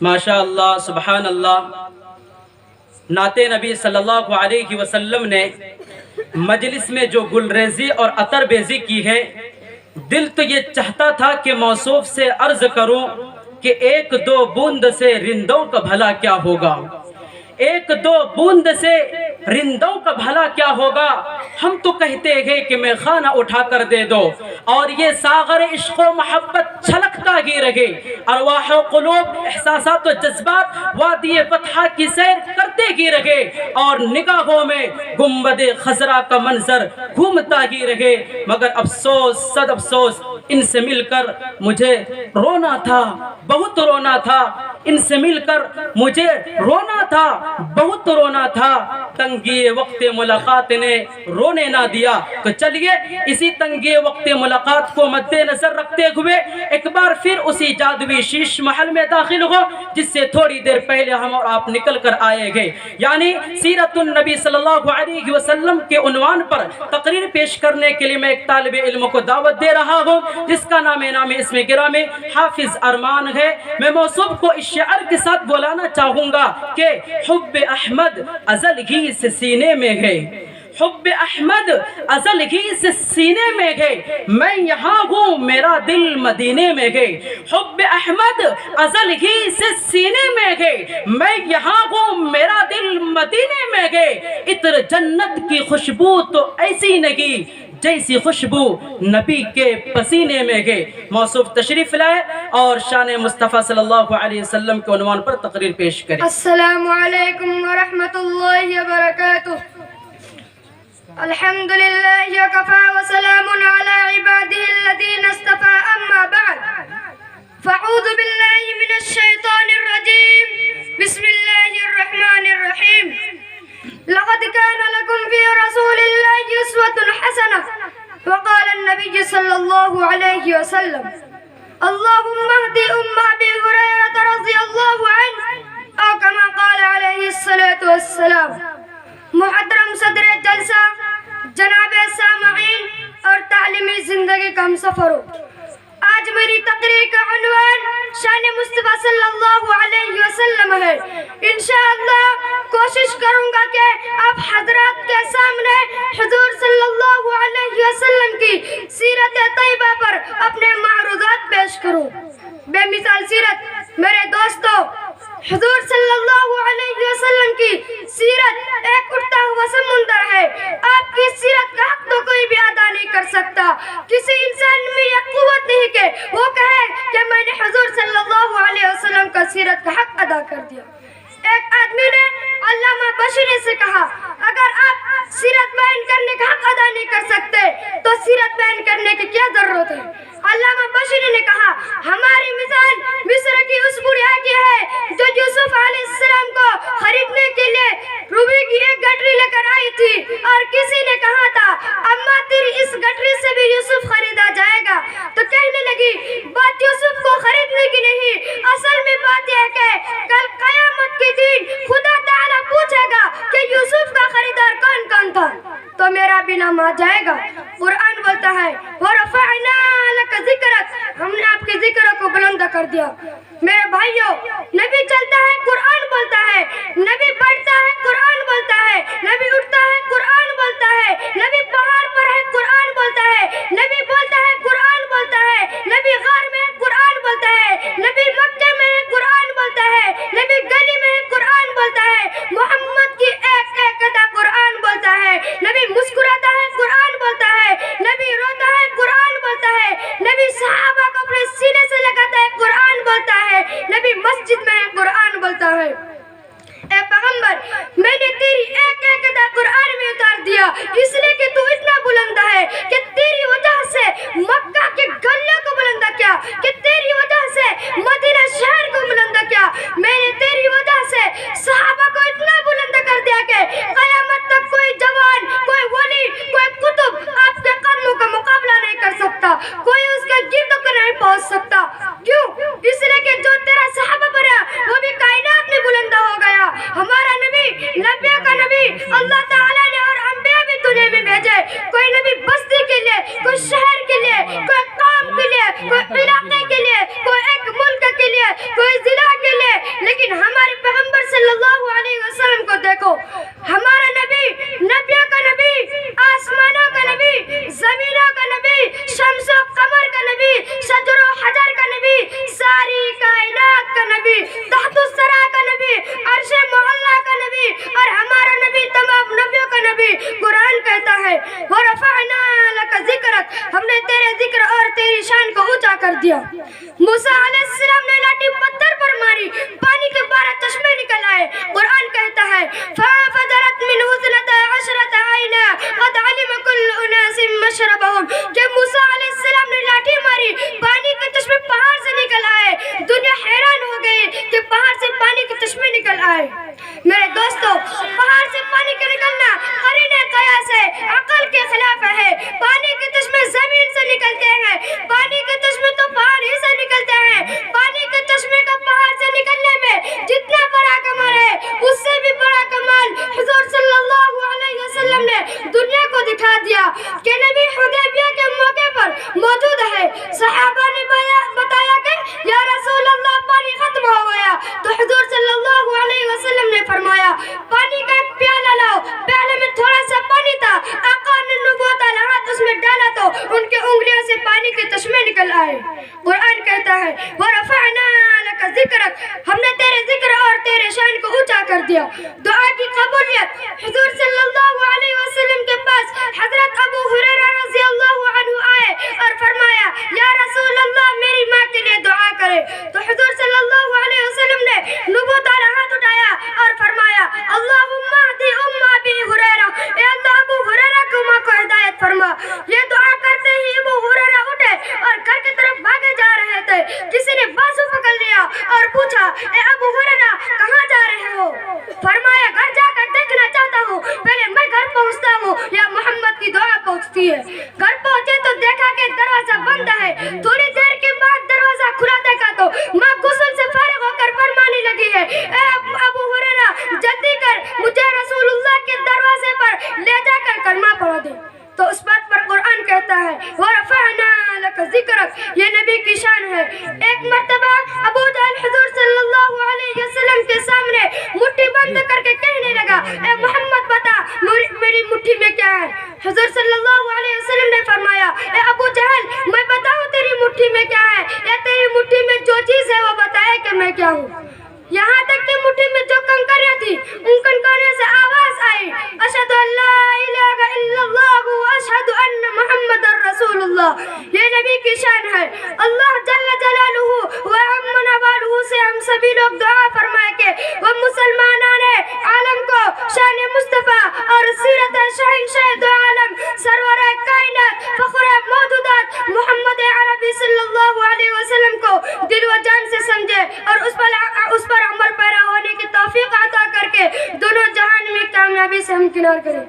ماشاء اللہ سبحان اللہ۔ نعت نبی صلی اللہ علیہ وسلم نے مجلس میں جو گلریزی اور عطر بیزی کی ہے، دل تو یہ چاہتا تھا کہ موصوف سے عرض کروں کہ ایک دو بوند سے رندوں کا بھلا کیا ہوگا، ایک دو بوند سے رندوں کا بھلا کیا ہوگا۔ ہم تو کہتے ہیں کہ میں خانہ اٹھا کر دے دو، اور یہ ساغر عشق و محبت چھلکتا ہی رہے۔ ارواح و قلوب، احساسات و جذبات وادی فتح کی سیر کرتے ہی رہے، اور نگاہوں میں گنبد خضرا کا منظر گھومتا ہی رہے۔ مگر افسوس، صد افسوس، ان سے مل کر مجھے رونا تھا، بہت رونا تھا۔ ان سے مل کر مجھے رونا تھا، بہت رونا تھا۔ تنگی وقت ملاقات نے رونے نہ دیا۔ تو چلیے اسی تنگی وقت ملاقات کو مد نظر رکھتے ہوئے ایک بار پھر اسی جادوی شیش محل میں داخل ہو جس سے تھوڑی دیر پہلے ہم اور آپ نکل کر آئے گئے، یعنی سیرت النبی صلی اللہ علیہ وسلم کے عنوان پر تقریر پیش کرنے کے لیے میں ایک طالب علم کو دعوت دے رہا ہوں جس کا نام اسم گرامی حافظ ارمان ہے۔ میں موصوف کو اس شعر کے ساتھ بلانا چاہوں گا کہ حب احمد ازل ہی سے سینے میں ہے، حب احمد ازل ہی سے سینے میں ہے، میں یہاں ہوں میرا دل مدینے میں ہے۔ حب احمد ازل ہی سے سینے میں ہے، میں یہاں ہوں میرا دل مدینے میں ہے۔ عطر جنت کی خوشبو تو ایسی نہیں جیسی خوشبو نبی کے پسینے میں ہے۔ موصوف تشریف لائے اور شان مصطفیٰ صلی اللہ علیہ وسلم کے عنوان پر تقریر پیش کریں۔ السلام علیکم ورحمۃ اللہ وبرکاتہ۔ الحمد للہ وکفی وسلام علی عبادہ الذین اصطفی، اما بعد فاعوذ باللہ من الشیطان الرجیم، بسم اللہ الرحمن الرحیم۔ لقد كان لكم في رسول الله أسوة حسنة، وقال النبي صلى الله عليه وسلم اللهم اهد أبي هريرة رضي الله عنه، أو كما قال عليه الصلاة والسلام۔ محترم صدر جلسہ، جناب سامعین اور تعلیمی زندگی کا ہم سفر ہو، آج میری تقریر کا عنوان شان مصطفیٰ صلی اللہ علیہ وسلم ہے۔ انشاءاللہ کوشش کروں گا کہ آپ حضرات کے سامنے حضور صلی اللہ علیہ وسلم کی سیرت طیبہ پر اپنے معروضات پیش کروں۔ بے مثال سیرت میرے دوستو، حضور صلی اللہ علیہ وسلم کی سیرت ایک اٹھتا ہوا سمندر ہے۔ آپ کی سیرت کا حق تو کوئی بھی ادا نہیں کر سکتا۔ کسی انسان میں یہ قوت نہیں کہ وہ کہے کہ میں نے حضور صلی اللہ علیہ وسلم کا سیرت کا حق ادا کر دیا۔ ایک آدمی نے علامہ بشری سے کہا، اگر آپ سیرت بیان کرنے کا حق ادا نہیں کر سکتے تو سیرت بیان کرنے کی کیا ضرورت ہے؟ علامہ بشری نے کہا، ہماری مثال مصر کی اس بڑھیا کی ہے جو یوسف علیہ السلام کو خریدنے کے لیے روبی کی ایک گٹری لے کر آئی تھی، اور کسی نے کہا تھا اماں تیری اس گٹری سے بھی یوسف خریدا جائے گا، تو کہنے لگی بات یوسف کو خریدنے کی نہیں، اصل میں بات یہ ہے کہ کل قیامت کے دن خدا تعالیٰ پوچھے گا کہ یوسف کا خریدار کون کون تھا، تو میرا بھی نام آ جائے گا۔ قرآن بولتا ہے وَرَفَعْنَا لَكَ ذِكْرَكَ، ہم نے آپ کے ذکر کو بلند کر دیا۔ میرے بھائیو، نبی چلتا ہے قرآن بولتا ہے، نبی بڑھتا ہے قرآن بولتا ہے، نبی اٹھتا ہے قرآن بولتا ہے، نبی پہاڑ پر ہے قرآن بولتا ہے، نبی بولتا ہے قرآن بولتا ہے، نبی غار میں ہے قرآن بولتا ہے، نبی مکہ میں ہے قرآن بولتا ہے، نبی گلی میں ہے قرآن بولتا ہے، محمد کی ایک ایک ادا قرآن بولتا ہے، نبی مسکراتا ہے قرآن بولتا ہے، نبی روتا ہے قرآن بولتا ہے، نبی صحابہ کو اپنے سینے سے لگاتا ہے قرآن بولتا ہے، نبی مسجد میں ہے قرآن بولتا ہے۔ اے پیغمبر، میں نے تیری ایک ایک ادا قرآن میں اتار دیا، اس لیے کہ تو اتنا بلند ہے کہ تیری وجہ سے مکہ کے گلے کو بلند کیا، کہ تیری وجہ سے مدینہ شہر کو بلند کیا، میں نے تیری وجہ سے صحابہ کو اتنا بلند کر دیا کہ قیامت تک کوئی جوان، کوئی ولی، کوئی قطب آپ کے قدموں کا مقابلہ نہیں کر سکتا، کوئی اس کے گرد کو نہیں پہنچ سکتا۔ کیوں؟ اس لیے کہ جو تیرا صحابہ بنا وہ بھی کائنات میں بلند ہو گیا۔ ہمارا نبی، نبیوں کا نبی، اللہ تعالیٰ نے اور انبیاء بھی دنیا میں بھیجے، کوئی نبی بستی کے لیے، کوئی شہر کے لیے، کوئی قوم کے لیے، کوئی علاقے کے لیے، کوئی ایک ملک کے لیے، کوئی ضلع کو. ہمارا نبی نبیوں کا نبی, آسمانوں کا نبی, زمینوں کا نبی, شمس و قمر کا نبی, شجر و حجر کا نبی, ساری کائنات کا نبی, تحت الثری کا نبی, عرش معلی کا نبی, اور ہمارا نبی تمام نبیوں کا نبی. قرآن کہتا ہے وَرَفَعْنَا لَكَ ذِكْرَكَ, ہم نے تیرے ذکر اور تیری شان کو اونچا کر دیا. موسیٰ علیہ السلام نے لاٹھی پتھر پر ماری, پانی کے 12 چشمے نکل آئے. قرآن کہتا ہے فَانفَجَرَتْ مِنْهُ اثْنَتَا عَشْرَةَ عَيْنًا قَدْ عَلِمَ كُلُّ أُنَاسٍ مَشْرَبَهُمْ. کہ موسیٰ علیہ السلام نے لاٹھی ماری, پانی کے چشمے پہاڑ سے نکل آئے. دنیا حیران ہو گئی کہ پہاڑ سے پانی کے چشمے نکل آئے. میرے دوستو, پہاڑ سے پانی کا نکلنا قرین قیاس ہے, عقل کے خلاف ہے. پانی کے چشمے زمین سے نکلتے ہیں, پانی کے چشمے تو پہاڑ ہی سے نکلتے ہیں. پانی کے چشمے کا پہاڑ سے نکلنے میں جتنا بڑا کمال ہے, اس سے بھی بڑا کمال حضور صلی اللہ علیہ وسلم نے دنیا کو دکھا دیا کہ نبی حدیبیہ کے موقع پر موجود ہے. صحابہ نے بتایا کہ یا رسول اللہ پانی ختم ہو گیا, تو حضور صلی اللہ علیہ وسلم نے فرمایا پانی کا ایک پیالہ لاؤ. پیالے میں تھوڑا سا پانی تھا, آقا نے نبوت والا ہاتھ اس میں ڈالا تو ان کے انگلیوں سے پانی کے چشمے نکل آئے. قرآن کہتا ہے وَرَفَعْنَا لَكَ ذِكْرَكَ, ہم نے تیرے ذکر اور تیرے شان کو اونچا کر دیا. دعا کی قبولیت. حضور صلی اللہ علیہ وسلم کے پاس حضرت ابو ہریرہ رضی اللہ عنہ آئے اور فرمایا یا رسول اللہ میری ماں کے لیے دعا کرے. تو حضور صلی اللہ علیہ وسلم نے نبوت والا ہاتھ اٹھایا اور فرمایا اللہم اہدی ام ابی ہریرہ, اے اللہ ابو ہریرہ کو ماں کو ہدایت فرما. یہ دعا کرتے ہی ابو ہریرہ اٹھے اور گھر کی طرف بھاگے جا رہے تھے. کسی نے بازو پکڑ لیا اور پوچھا اے ابو ہریرہ کہاں جا رہے ہو؟ فرمایا گھر جا کر دیکھنا چاہتا ہوں, پہلے میں گھر پہنچتا ہوں یا محمد کی دعا پہنچتی ہے. گھر پہنچے تو دیکھا کہ دروازہ بند ہے. تھوڑی دیر کے بعد دروازہ کھلا دیکھا تو ماں غسل سے فارغ ہو کر فرمانے لگی ہے اے ابو ہریرہ جلدی کر, مجھے رسول اللہ کے دروازے پر لے جا کر کلمہ پڑھا دے. تو اس بات پر قرآن کہتا ہے وَرَفَعْنَا لَكَ ذِكْرَكَ, یہ نبی کی شان ہے. ایک مرتبہ ابو جہل حضور صلی اللہ علیہ وسلم کے سامنے مٹھی بند کر کے کہنے لگا اے محمد بتا میری مٹھی میں کیا ہے؟ حضور صلی اللہ علیہ وسلم نے فرمایا اے ابو جہل میں بتاؤں تیری مٹھی میں کیا ہے, یا تیری مٹھی میں جو چیز ہے وہ بتائے کہ میں کیا ہوں. یہاں تک کہ مٹھی میں جو کنکریاں تھی ان کنکریوں سے آواز آئی اشہد ان لا الہ الا اللہ واشہد ان محمد رسول اللہ. یہ نبی کی شان ہے. اللہ جل جلالہ وعم نوالہ سے ہم سبھی لوگ دعا فرمائے کہ وہ مسلمانان عالم کو شان مصطفیٰ اور سیرت شہنشاہ دو عالم سرور کائنات فخر موجودات محمد عربی صلی اللہ علیہ وسلم کو دل و جان سے سمجھے اور اس پر عمل پیرا ہونے کی توفیق عطا کر کے دونوں جہان میں کامیابی سے ہمکنار کرے.